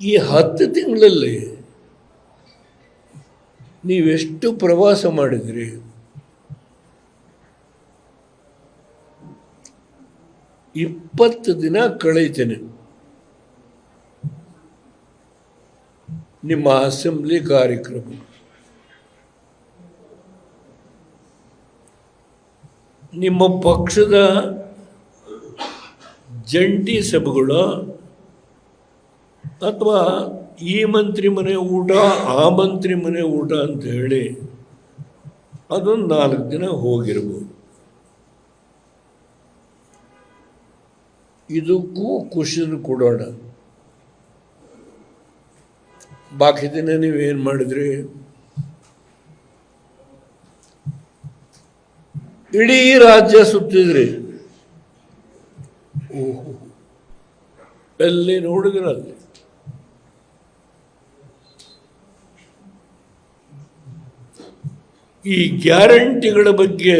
ಈ 10 ತಿಂಗಳಲ್ಲಿ ನೀವೆಷ್ಟು ಪ್ರವಾಸ ಮಾಡಿದ್ರಿ? ಇಪ್ಪತ್ತು ದಿನ ಕಳೀತೇನೆ ನಿಮ್ಮ ಅಸೆಂಬ್ಲಿ ಕಾರ್ಯಕ್ರಮ. ನಿಮ್ಮ ಪಕ್ಷದ ಜಂಟಿ ಸಭೆಗಳು ಅಥವಾ ಈ ಮಂತ್ರಿ ಮನೆ ಊಟ ಆ ಮಂತ್ರಿ ಮನೆ ಊಟ ಅಂತ ಹೇಳಿ ಅದೊಂದು 4 ದಿನ ಹೋಗಿರ್ಬೋದು. ಇದಕ್ಕೂ ಖುಷಿಯನ್ನು ಕೊಡೋಣ. ಬಾಕಿ ದಿನ ನೀವೇನು ಮಾಡಿದ್ರಿ? ಇಡೀ ರಾಜ್ಯ ಸುತ್ತಿದ್ರಿ. ಓಹೋ, ಎಲ್ಲಿ ನೋಡಿದ್ರಲ್ಲಿ ಈ ಗ್ಯಾರಂಟಿಗಳ ಬಗ್ಗೆ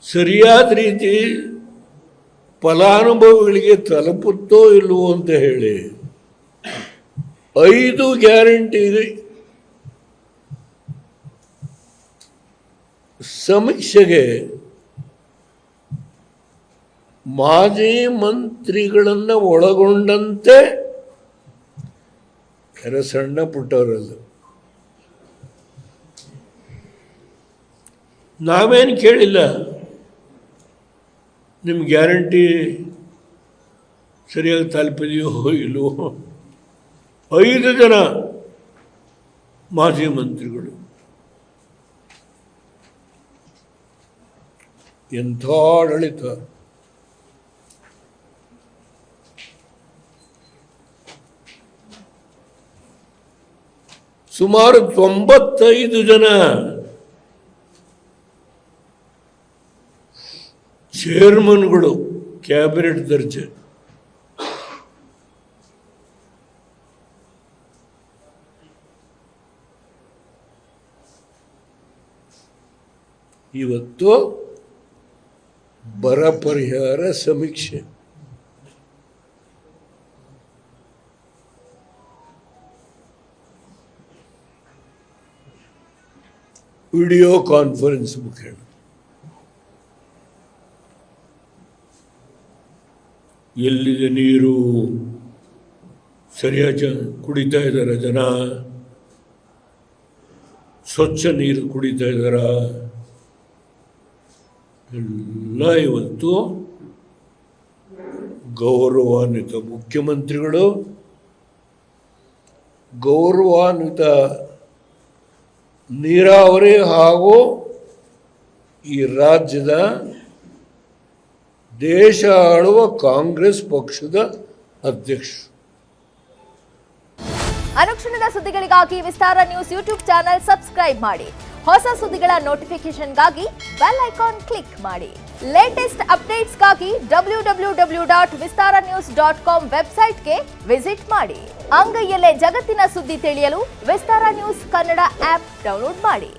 ಸರಿಯಾದ ರೀತಿ ಫಲಾನುಭವಿಗಳಿಗೆ ತಲುಪುತ್ತೋ ಇಲ್ಲವೋ ಅಂತ ಹೇಳಿ 5 ಗ್ಯಾರಂಟಿ ಸಮೀಕ್ಷೆಗೆ ಮಾಜಿ ಮಂತ್ರಿಗಳನ್ನು ಒಳಗೊಂಡಂತೆ ಸಣ್ಣ ಪುಟ್ಟವರಲ್ಲ. ನಾವೇನು ಕೇಳಿಲ್ಲ, ನಿಮ್ಮ ಗ್ಯಾರಂಟಿ ಸರಿಯಾಗಿ ತಲುಪಿದೆಯೋ ಇಲ್ಲವೋ. 5 ಜನ ಮಾಜಿ ಮಂತ್ರಿಗಳು ಎಂಥ ಆಡಳಿತ! ಸುಮಾರು 95 ಜನ ಚೇರ್ಮನ್ಗಳು, ಕ್ಯಾಬಿನೆಟ್ ದರ್ಜೆ. ಇವತ್ತು ಬರ ಪರಿಹಾರ ಸಮೀಕ್ಷೆ. ವಿಡಿಯೋ ಕಾನ್ಫರೆನ್ಸ್ ಮುಖೇನ ಎಲ್ಲಿದೆ ನೀರು, ಸರಿಯಾಗಿ ಕುಡಿತಾ ಇದ್ದಾರ ಜನ, ಸ್ವಚ್ಛ ನೀರು ಕುಡಿತಾ ಇದ್ದಾರ, ಎಲ್ಲ ಇವತ್ತು ಗೌರವಾನ್ವಿತ ಮುಖ್ಯಮಂತ್ರಿಗಳು, ಗೌರವಾನ್ವಿತ ನೀರಾವರಿ ಹಾಗೂ ಈ ರಾಜ್ಯದ ದೇಶ ಆಳುವ ಕಾಂಗ್ರೆಸ್ ಪಕ್ಷದ ಅಧ್ಯಕ್ಷ. ಅನುಕ್ಷಣದ ಸುದ್ದಿಗಳಿಗಾಗಿ ವಿಸ್ತಾರ ನ್ಯೂಸ್ ಯೂಟ್ಯೂಬ್ ಚಾನೆಲ್ ಸಬ್ಸ್ಕ್ರೈಬ್ ಮಾಡಿ. ಹೊಸ ಸುದ್ದಿಗಳ ನೋಟಿಫಿಕೇಶನ್ಗಾಗಿ ಬೆಲ್ ಐಕಾನ್ ಕ್ಲಿಕ್ ಮಾಡಿ. ಲೇಟೆಸ್ಟ್ ಅಪ್ಡೇಟ್ಸ್ಗಾಗಿ www.vistaranews.com ವೆಬ್ಸೈಟ್ಗೆ ವಿಸಿಟ್ ಮಾಡಿ. ಅಂಗೈಯಲ್ಲೇ ಜಗತ್ತಿನ ಸುದ್ದಿ ತಿಳಿಯಲು ವಿಸ್ತಾರ ನ್ಯೂಸ್ ಕನ್ನಡ ಆಪ್ ಡೌನ್ಲೋಡ್ ಮಾಡಿ.